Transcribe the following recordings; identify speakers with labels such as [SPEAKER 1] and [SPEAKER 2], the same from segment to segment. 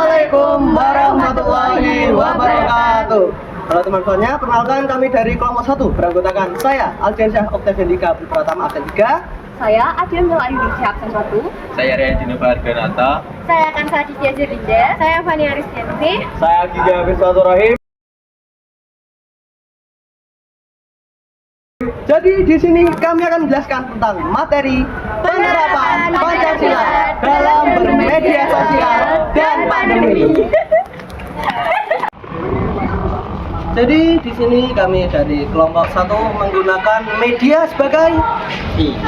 [SPEAKER 1] Assalamualaikum warahmatullahi wabarakatuh. Halo teman-temannya, perkenalkan kami dari kelompok 1 beranggotakan saya Aldiansyah Oktaviandika Pratama absen 3.
[SPEAKER 2] Saya Adian Mila Indonesia absen 1.
[SPEAKER 3] Saya Riyadina Barganata.
[SPEAKER 2] Saya Kansa Aditya Zerinda. Saya Fani Aristianti.
[SPEAKER 3] Saya Giga Biswaturahi.
[SPEAKER 1] Jadi di sini kami akan menjelaskan tentang materi penerapan Pancasila dalam bermedia sosial dan pandemi. Jadi di sini kami dari kelompok 1 menggunakan media sebagai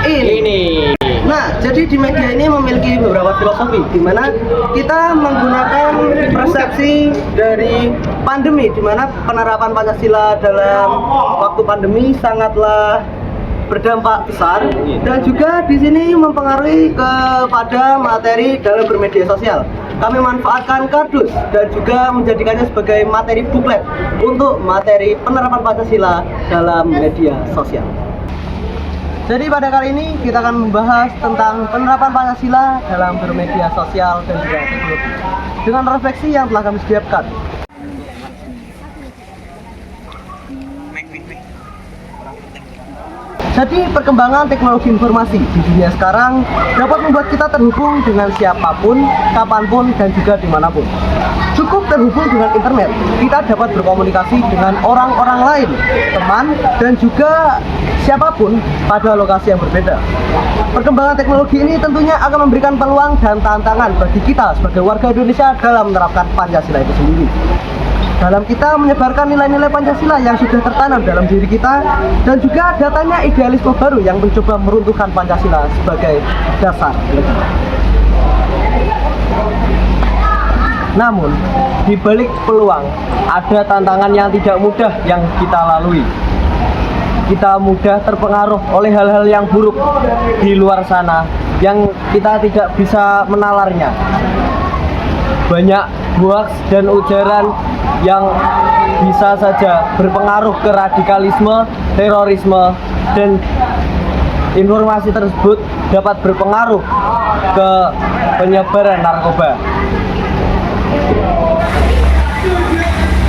[SPEAKER 1] ini. Nah, jadi di media ini memiliki beberapa filosofi di mana kita menggunakan persepsi dari pandemi, di mana penerapan Pancasila dalam waktu pandemi sangatlah berdampak besar dan juga di sini mempengaruhi kepada materi dalam bermedia sosial. Kami manfaatkan kardus dan juga menjadikannya sebagai materi buklet untuk materi penerapan Pancasila dalam media sosial. Jadi pada kali ini kita akan membahas tentang penerapan Pancasila dalam bermedia sosial dan juga teknologi dengan refleksi yang telah kami siapkan. Jadi perkembangan teknologi informasi di dunia sekarang dapat membuat kita terhubung dengan siapapun, kapanpun, dan juga dimanapun. Cukup terhubung dengan internet, kita dapat berkomunikasi dengan orang-orang lain, teman, dan juga siapapun pada lokasi yang berbeda. Perkembangan teknologi ini tentunya akan memberikan peluang dan tantangan bagi kita sebagai warga Indonesia dalam menerapkan Pancasila itu sendiri. Dalam kita menyebarkan nilai-nilai Pancasila yang sudah tertanam dalam diri kita, dan juga datanya idealisme baru yang mencoba meruntuhkan Pancasila sebagai dasar negara. Namun, di balik peluang, ada tantangan yang tidak mudah yang kita lalui. Kita mudah terpengaruh oleh hal-hal yang buruk di luar sana yang kita tidak bisa menalarnya. Banyak hoaks dan ujaran yang bisa saja berpengaruh ke radikalisme, terorisme, dan informasi tersebut dapat berpengaruh ke penyebaran narkoba.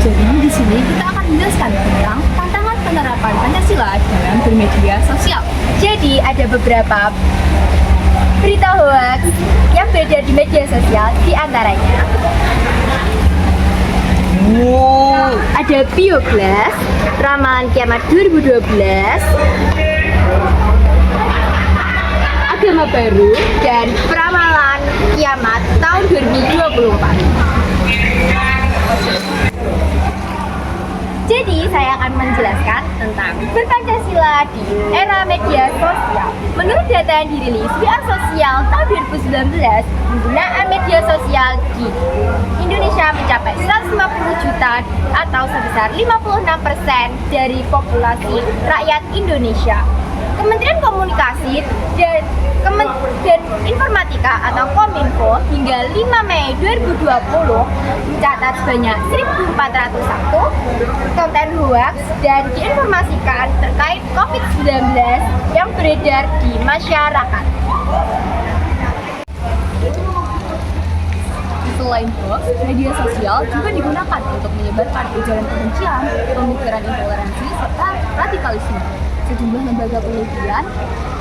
[SPEAKER 2] Jadi di sini kita akan menjelaskan tentang tantangan penerapan Pancasila dalam bermedia sosial. Jadi ada beberapa berita hoax yang beredar di media sosial, di antaranya ada Bioglas, Ramalan Kiamat 2012, Agama Baru, dan Peramalan Kiamat tahun 2024. Jadi saya akan menjelaskan tentang berpancasila di era media sosial. Menurut data yang dirilis PR Sosial tahun 2019, penggunaan media sosial di Indonesia mencapai 150 juta atau sebesar 56% dari populasi rakyat Indonesia. Kementerian Komunikasi dan Informatika atau Kominfo hingga 5 Mei 2020 mencatat sebanyak 1.401 konten hoax dan diinformasikan terkait COVID-19 yang beredar di masyarakat. Selain hoax, media sosial juga digunakan untuk menyebarkan ujaran kebencian, pemikiran intoleransi, serta radikalisme. Sejumlah lembaga penelitian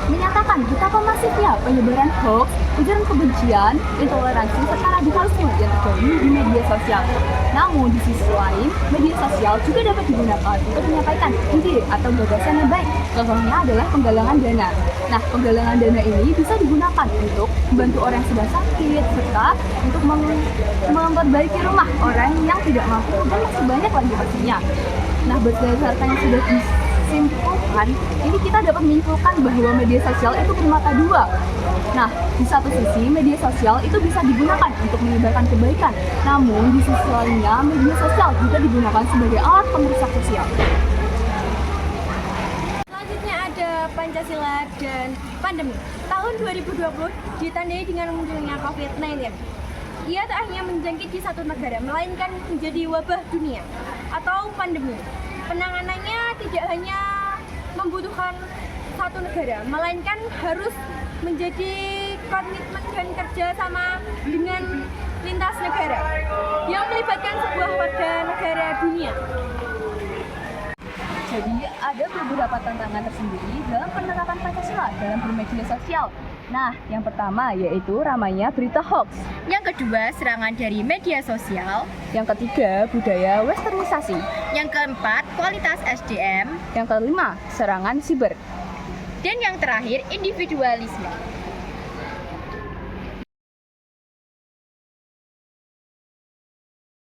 [SPEAKER 2] menyatakan betapa masifnya penyebaran hoax, ujaran kebencian, intoleransi, serta radikalisme yang terjadi di media sosial. Namun di sisi lain, media sosial juga dapat digunakan untuk menyampaikan ide atau gagasan yang baik. Contohnya adalah penggalangan dana. Nah, penggalangan dana ini bisa digunakan untuk membantu orang yang sedang sakit, serta untuk memperbaiki rumah orang yang tidak mampu, dan masih banyak lagi pastinya. Nah, berdasarkan yang sudah simpulkan, ini kita dapat menyimpulkan bahwa media sosial itu bermata dua. Nah, di satu sisi media sosial itu bisa digunakan untuk menyebarkan kebaikan, namun di sisi lainnya media sosial juga digunakan sebagai alat pemerusak sosial. Selanjutnya ada Pancasila dan pandemi. Tahun 2020 ditandai dengan munculnya COVID-19. Ia tak hanya menjangkit di satu negara, melainkan menjadi wabah dunia atau pandemi. Penanganannya tidak hanya membutuhkan satu negara, melainkan harus menjadi komitmen dan kerja sama dengan lintas negara yang melibatkan sebuah warga negara dunia. Jadi ada beberapa tantangan tersendiri dalam penerapan Pancasila dalam bermedia sosial. Nah, yang pertama yaitu ramainya berita hoax.
[SPEAKER 4] Yang kedua, serangan dari media sosial.
[SPEAKER 2] Yang ketiga, budaya westernisasi.
[SPEAKER 4] Yang keempat, kualitas SDM.
[SPEAKER 2] Yang kelima, serangan siber.
[SPEAKER 4] Dan yang terakhir, individualisme.